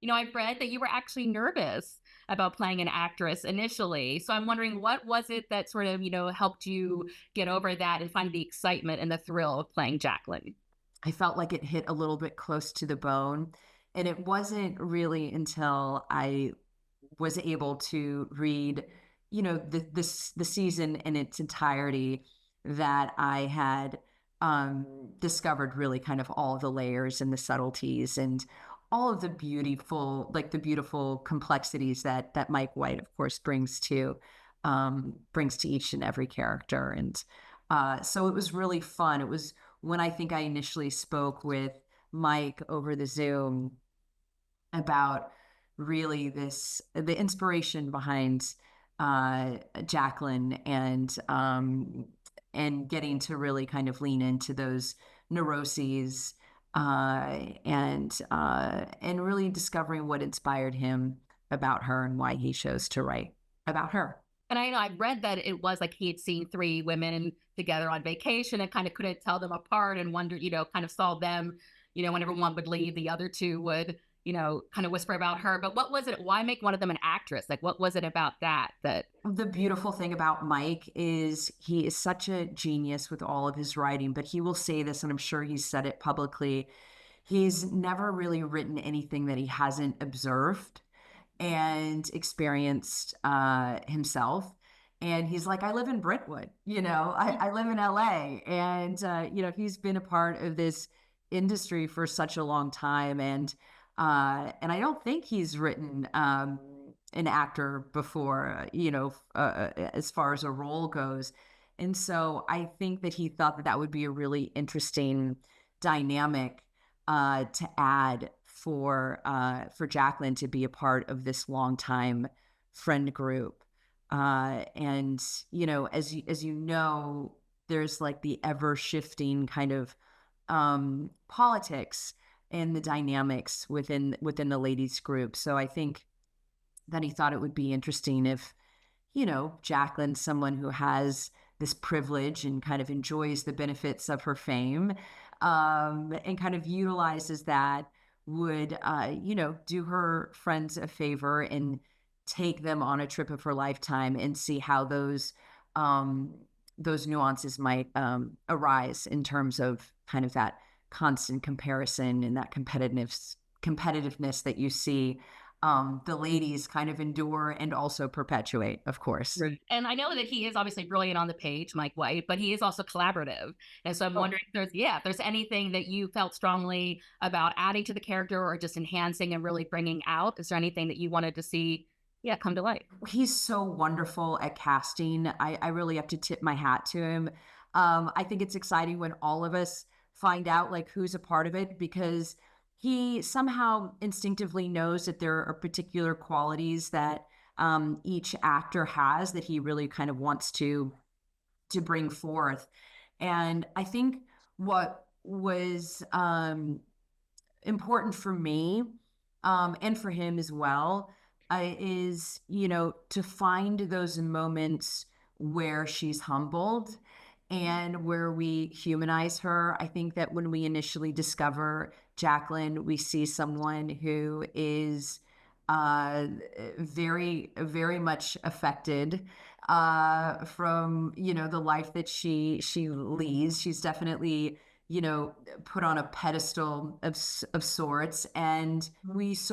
I've read that you were actually nervous about playing an actress initially. So I'm wondering, what was it that sort of, helped you get over that and find the excitement and the thrill of playing Jacqueline? I felt like it hit a little bit close to the bone. And it wasn't really until I was able to read, the season in its entirety that I had discovered really kind of all the layers and the subtleties and all of the beautiful complexities that Mike White, of course, brings to each and every character. And so it was really fun. It was when I think I initially spoke with Mike over the Zoom about really the inspiration behind Jacqueline and getting to really kind of lean into those neuroses and really discovering what inspired him about her and why he chose to write about her. And I know I read that it was like he had seen three women together on vacation and kind of couldn't tell them apart and wondered, kind of saw them, whenever one would leave, the other two would, kind of whisper about her. But what was it? Why make one of them an actress? Like, what was it about that? The beautiful thing about Mike is he is such a genius with all of his writing, but he will say this, and I'm sure he's said it publicly. He's never really written anything that he hasn't observed and experienced himself. And he's like, I live in Brentwood, I live in LA. And, he's been a part of this industry for such a long time. And I don't think he's written an actor before, as far as a role goes. And so I think that he thought that that would be a really interesting dynamic to add for Jacqueline to be a part of this longtime friend group. And as you know, there's like the ever shifting kind of politics and the dynamics within the ladies group. So I think that he thought it would be interesting if, Jacqueline, someone who has this privilege and kind of enjoys the benefits of her fame, and kind of utilizes that, would, do her friends a favor and take them on a trip of her lifetime and see how those nuances might arise in terms of kind of that constant comparison and that competitiveness that you see the ladies kind of endure and also perpetuate, of course. Right. And I know that he is obviously brilliant on the page, Mike White, but he is also collaborative. And so I'm wondering if there's anything that you felt strongly about adding to the character or just enhancing and really bringing out. Is there anything that you wanted to see, come to life? He's so wonderful at casting. I really have to tip my hat to him. I think it's exciting when all of us find out like who's a part of it, because he somehow instinctively knows that there are particular qualities that each actor has that he really kind of wants to bring forth. And I think what was important for me, and for him as well, is, to find those moments where she's humbled and where we humanize her. I think that when we initially discover Jacqueline, we see someone who is very, very much affected from, the life that she leads. She's definitely, put on a pedestal of sorts. And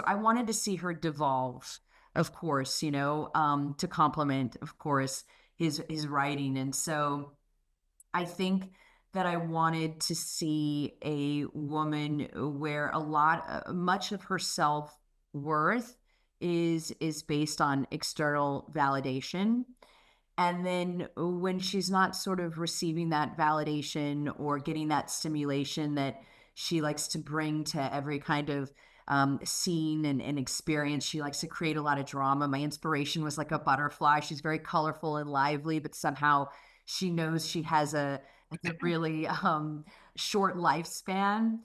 I wanted to see her devolve, of course, to complement, of course, his writing. And so I think that I wanted to see a woman where much of her self worth is based on external validation. And then when she's not sort of receiving that validation or getting that stimulation that she likes to bring to every kind of scene and experience, she likes to create a lot of drama. My inspiration was like a butterfly. She's very colorful and lively, but somehow she knows she has a really short lifespan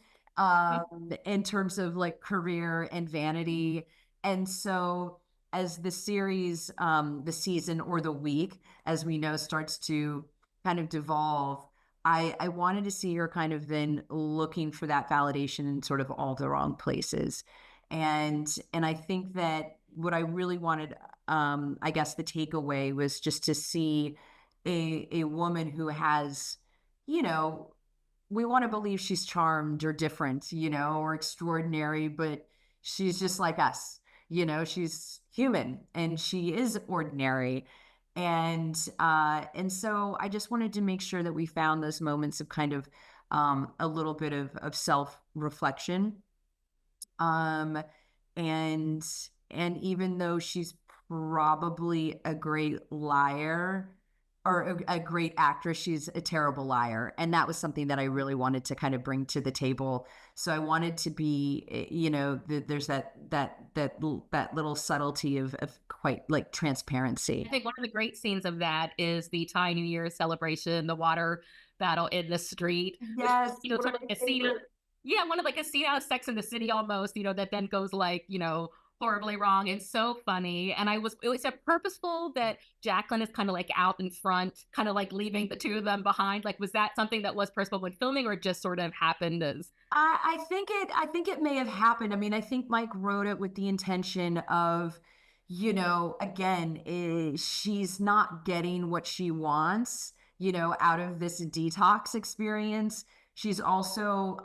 in terms of like career and vanity. And so as the series, the season or the week, as we know, starts to kind of devolve, I wanted to see her kind of then looking for that validation in sort of all the wrong places. And I think that what I really wanted, I guess the takeaway was just to see a woman who has, you know, we want to believe she's charmed or different, or extraordinary, but she's just like us. She's human and she is ordinary. And so I just wanted to make sure that we found those moments of kind of a little bit of self-reflection. Um, and and even though she's probably a great liar or a great actress, she's a terrible liar. And that was something that I really wanted to kind of bring to the table. So I wanted to be, there's that little subtlety of quite like I transparency. think one of the great scenes of that is the Thai New Year celebration, the water battle in the street, which, Yes, one sort of of my like a scene, favorite. yeah, one of like a scene out of Sex in the City almost, that then goes like, horribly wrong and so funny. And it was a purposeful that Jacqueline is kind of like out in front, kind of like leaving the two of them behind. Like, was that something that was purposeful when filming or just sort of happened as, I think it may have happened. I mean, I think Mike wrote it with the intention of, again, she's not getting what she wants, out of this detox experience. She's also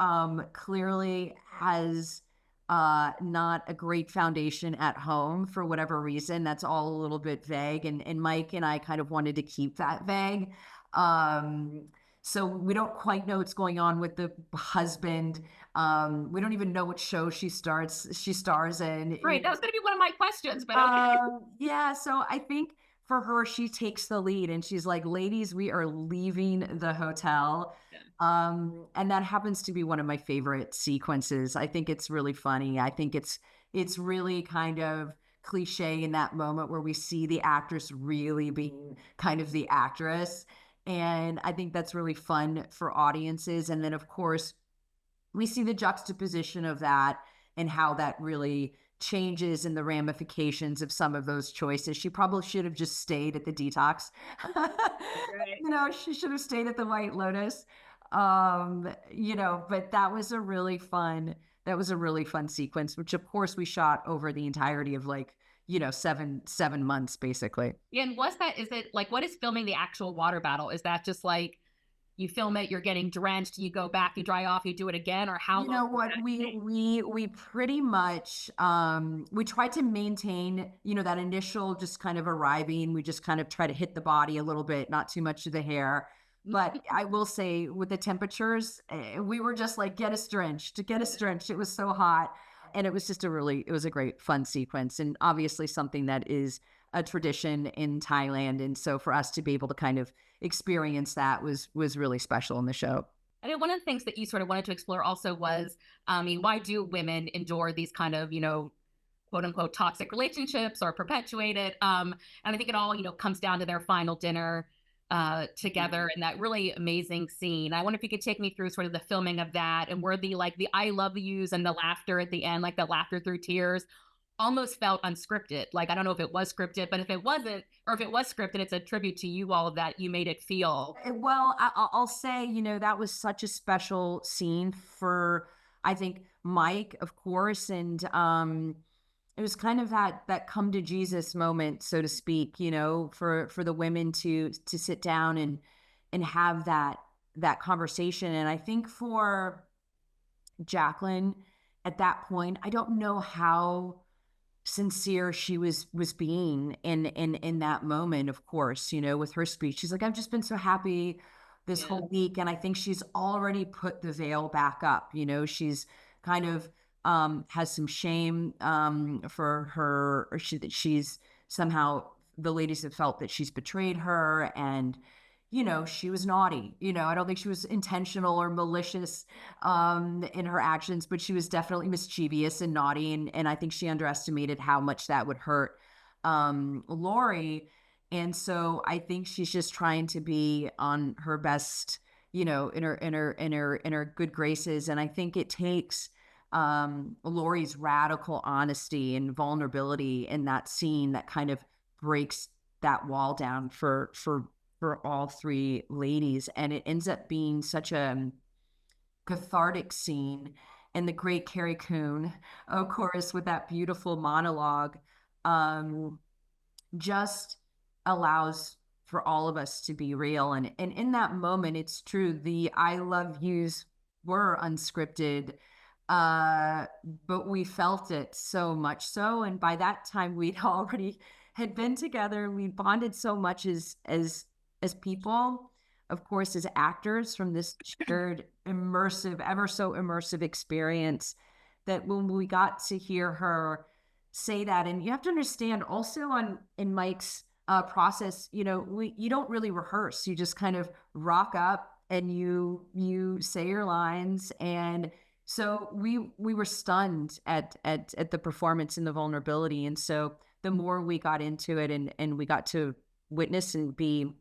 clearly has not a great foundation at home for whatever reason. That's all a little bit vague. And Mike and I kind of wanted to keep that vague. Um, so we don't quite know what's going on with the husband. We don't even know what show she stars in. right? That was going to be one of my questions, but okay. Yeah, so I think for her, she takes the lead and she's like, ladies, we are leaving the hotel. And that happens to be one of my favorite sequences. I think it's really funny. I think it's really kind of cliche in that moment where we see the actress really being kind of the actress. And I think that's really fun for audiences. And then, of course, we see the juxtaposition of that and how that really changes in the ramifications of some of those choices. She probably should have just stayed at the detox. Right. She should have stayed at the White Lotus. But that was a really fun sequence, which of course we shot over the entirety of like, 7 months basically. Yeah, and is it like, what is filming the actual water battle? Is that just like you film it, you're getting drenched, you go back, you dry off, you do it again, or how You long know does what? that We take? we we pretty much we try to maintain, that initial just kind of arriving. We just kind of try to hit the body a little bit, not too much of the hair. But I will say with the temperatures, we were just like, get us drenched, get us drenched. It was so hot. And it was a great fun sequence. And obviously something that is a tradition in Thailand. And so for us to be able to kind of experience that was really special in the show. I mean, one of the things that you sort of wanted to explore also was, I mean, why do women endure these kind of, quote unquote toxic relationships or perpetuate it? And I think it all, comes down to their final dinner together and that really amazing scene. I wonder if you could take me through sort of the filming of that and where the I love yous and the laughter at the end, like the laughter through tears, almost felt unscripted. Like, I don't know if it was scripted, but if it wasn't, or if it was scripted, it's a tribute to you all that you made it feel. Well, I'll say, that was such a special scene for, I think, Mike, of course, and it was kind of that come to Jesus moment, so to speak, for the women to sit down and have that conversation. And I think for Jacqueline, at that point, I don't know how sincere she was being in that moment, of course, with her speech. She's like, I've just been so happy this Yeah. whole week. And I think she's already put the veil back up. She's kind of has some shame for her, or that she's somehow, the ladies have felt that she's betrayed her. And she was naughty. I don't think she was intentional or malicious in her actions, but she was definitely mischievous and naughty. And I think she underestimated how much that would hurt Lori. And so I think she's just trying to be on her best, in her good graces. And I think it takes Lori's radical honesty and vulnerability in that scene that kind of breaks that wall down for all three ladies. And it ends up being such a cathartic scene. and the great Carrie Coon, of course, with that beautiful monologue, um, just allows for all of us to be real. And in that moment, it's true. The I love yous were unscripted, but we felt it so much so. And by that time, we'd already had been together. We bonded so much as people, of course, as actors from this shared immersive, ever so immersive experience, that when we got to hear her say that, and you have to understand also on in Mike's process, you know, you don't really rehearse. You just kind of rock up and you say your lines. And so we were stunned at the performance and the vulnerability. And so the more we got into it and we got to witness and be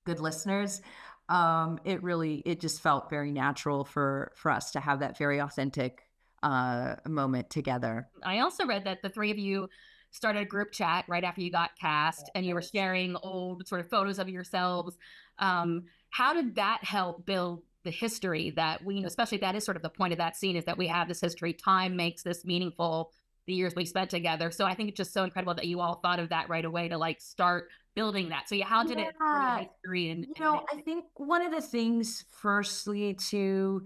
good listeners, it just felt very natural for us to have that very authentic moment together. I also read that the three of you started a group chat right after you got cast, and you were sharing old sort of photos of yourselves. How did that help build the history that we, especially that is sort of the point of that scene, is that we have this history. Time makes this meaningful, the years we spent together. So I think it's just so incredible that you all thought of that right away to like start building that. So yeah, how did it bring history and I think one of the things firstly to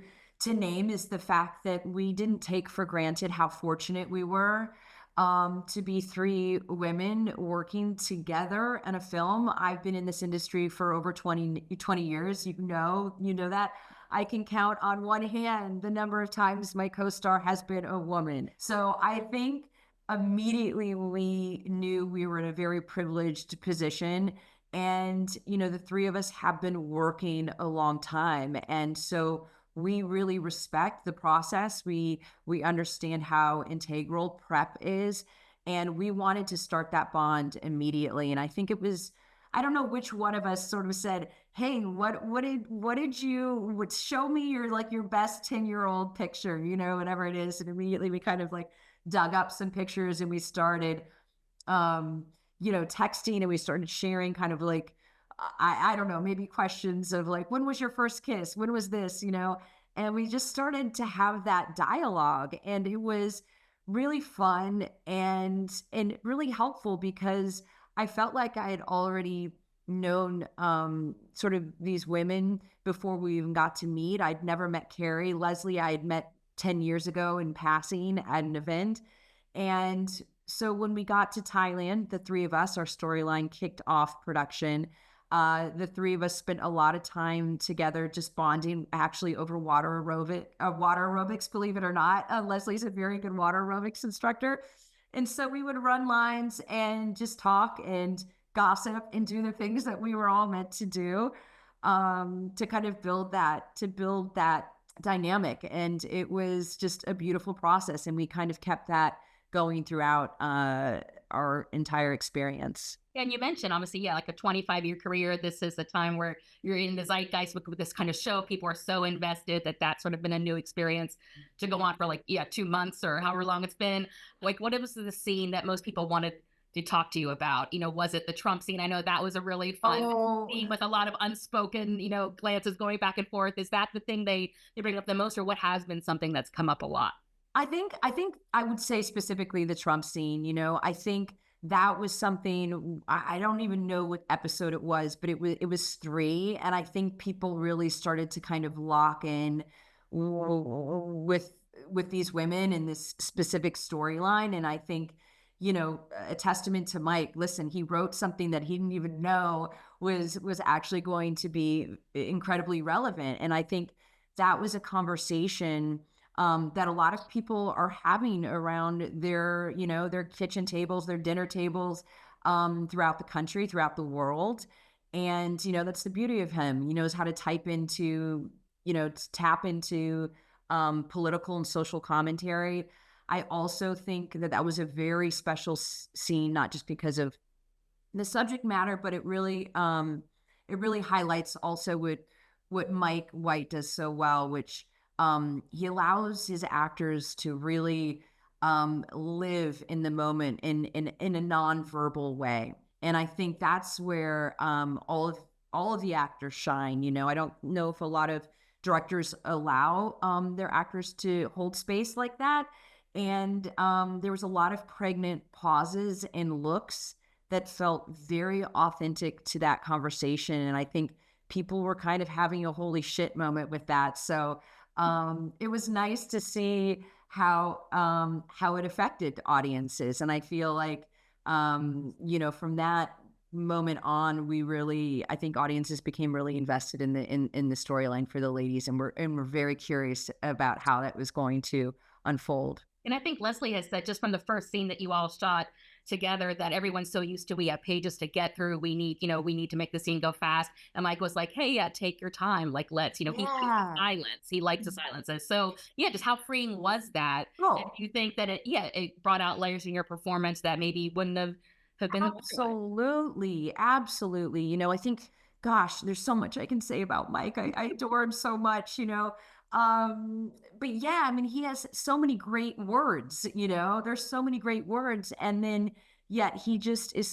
name is the fact that we didn't take for granted how fortunate we were to be three women working together in a film. I've been in this industry for over 20 years. You know that. I can count on one hand the number of times my co-star has been a woman. So I think immediately we knew we were in a very privileged position. And, you know, the three of us have been working a long time. And so we really respect the process. We understand how integral prep is. And we wanted to start that bond immediately. And I think it was, I don't know which one of us sort of said, "Hey, what did you would show me your best 10-year-old picture, you know, whatever it is." And immediately we kind of like dug up some pictures and we started texting, and we started sharing kind of like, I don't know, maybe questions of like, when was your first kiss? When was this, you know? And we just started to have that dialogue, and it was really fun and really helpful because I felt like I had already known sort of these women before we even got to meet. I'd never met Carrie. Leslie, I had met 10 years ago in passing at an event. And so when we got to Thailand, the three of us, our storyline kicked off production. The three of us spent a lot of time together just bonding actually over water aerobics, believe it or not. Leslie's a very good water aerobics instructor. And so we would run lines and just talk and gossip and do the things that we were all meant to do, to kind of build that dynamic. And it was just a beautiful process. And we kind of kept that going throughout our entire experience. And you mentioned, obviously, yeah, like a 25-year career. This is a time where you're in the zeitgeist with this kind of show. People are so invested that that's sort of been a new experience to go on for like, 2 months or however long it's been. Like, what was the scene that most people wanted to talk to you about? You know, was it the Trump scene? I know that was a really fun scene with a lot of unspoken, glances going back and forth. Is that the thing they bring up the most, or what has been something that's come up a lot? I think I would say specifically the Trump scene. You know, I think that was something, I don't even know what episode it was, but it was 3, and I think people really started to kind of lock in with these women in this specific storyline. And I think, you know, a testament to Mike. Listen, he wrote something that he didn't even know was actually going to be incredibly relevant. And I think that was a conversation that a lot of people are having around their kitchen tables, their dinner tables, throughout the country, throughout the world. And, you know, that's the beauty of him. He knows how to tap into political and social commentary. I also think that was a very special scene, not just because of the subject matter, but it really highlights also what Mike White does so well, which he allows his actors to really live in the moment in a nonverbal way. And I think that's where all of the actors shine. You know, I don't know if a lot of directors allow their actors to hold space like that. And there was a lot of pregnant pauses and looks that felt very authentic to that conversation. And I think people were kind of having a holy shit moment with that. So it was nice to see how it affected audiences. And I feel like from that moment on, I think audiences became really invested in the storyline for the ladies, and we're very curious about how that was going to unfold. And I think Leslie has said just from the first scene that you all shot together that everyone's so used to, we have pages to get through. We need to make the scene go fast. And Mike was like, hey, yeah, take your time. Like, he likes the Yeah. silence. He likes the silences. So yeah, just how freeing was that? And Oh, do you think that it brought out layers in your performance that maybe wouldn't have been otherwise? absolutely, absolutely. I think, gosh, there's so much I can say about Mike. I adore him so much, but yeah, I mean, he has so many great words, there's so many great words. And then yet he just is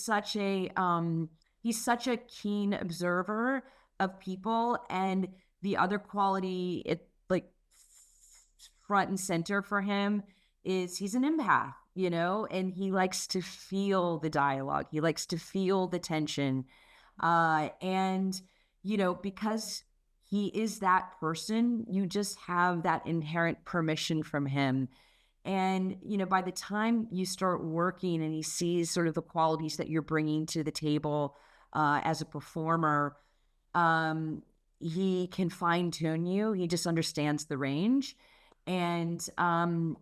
he's such a keen observer of people. And the other quality, front and center for him, is he's an empath, and he likes to feel the dialogue. He likes to feel the tension. And, because he is that person, you just have that inherent permission from him. And, by the time you start working and he sees sort of the qualities that you're bringing to the table as a performer, um, he can fine tune you. He just understands the range. And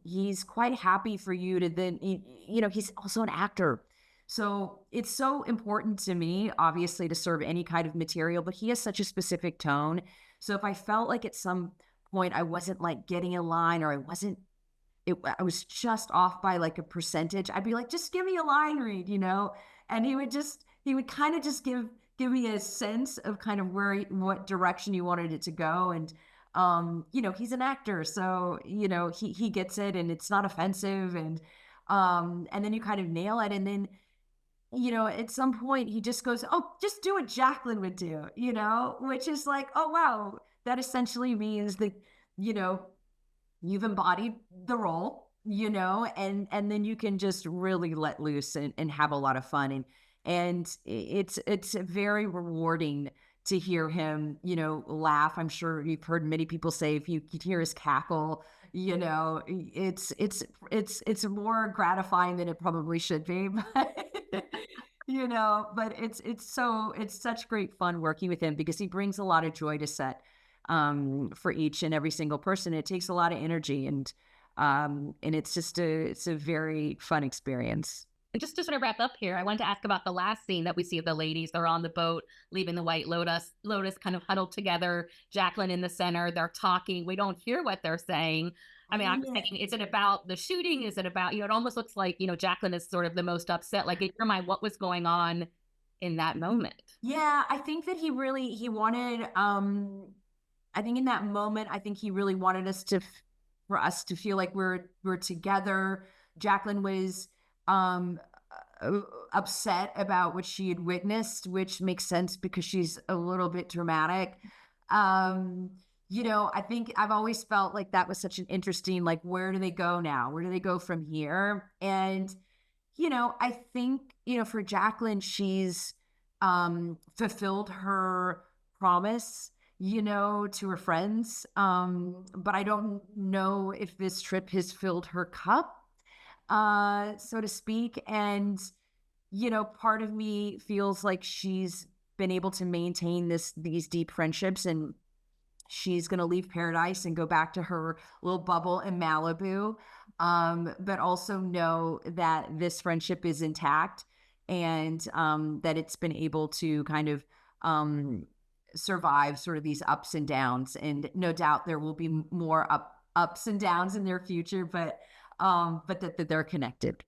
he's quite happy for you to then, he's also an actor. So it's so important to me, obviously, to serve any kind of material, but he has such a specific tone. So if I felt like at some point I wasn't like getting a line, or I was just off by like a percentage, I'd be like, just give me a line read, and he would kind of just give me a sense of kind of what direction you wanted it to go. And, he's an actor, so, he gets it, and it's not offensive. And then you kind of nail it. And then, at some point he just goes, oh, just do what Jacqueline would do, which is like, oh, wow, that essentially means that, you know, you've embodied the role, and then you can just really let loose and have a lot of fun. And it's very rewarding to hear him, laugh. I'm sure you've heard many people say if you could hear his cackle, it's more gratifying than it probably should be. But but it's such great fun working with him because he brings a lot of joy to set for each and every single person. It takes a lot of energy, and it's a very fun experience. And just to sort of wrap up here, I wanted to ask about the last scene that we see of the ladies. They're on the boat leaving the White Lotus kind of huddled together, Jacqueline in the center. They're talking. We don't hear what they're saying. I mean, I'm just thinking, is it about the shooting? Is it about, it almost looks like, Jacqueline is sort of the most upset. Like, in your mind, what was going on in that moment? Yeah, I think that he wanted, I think in that moment, I think he really wanted for us to feel like we're together. Jacqueline was upset about what she had witnessed, which makes sense because she's a little bit dramatic. I think I've always felt like that was such an interesting, like, where do they go now? Where do they go from here? And, I think, for Jacqueline, she's fulfilled her promise, to her friends. But I don't know if this trip has filled her cup, so to speak. And, part of me feels like she's been able to maintain these deep friendships, and she's going to leave paradise and go back to her little bubble in Malibu. But also know that this friendship is intact, and that it's been able to kind of survive sort of these ups and downs. And no doubt there will be more ups and downs in their future, but that they're connected.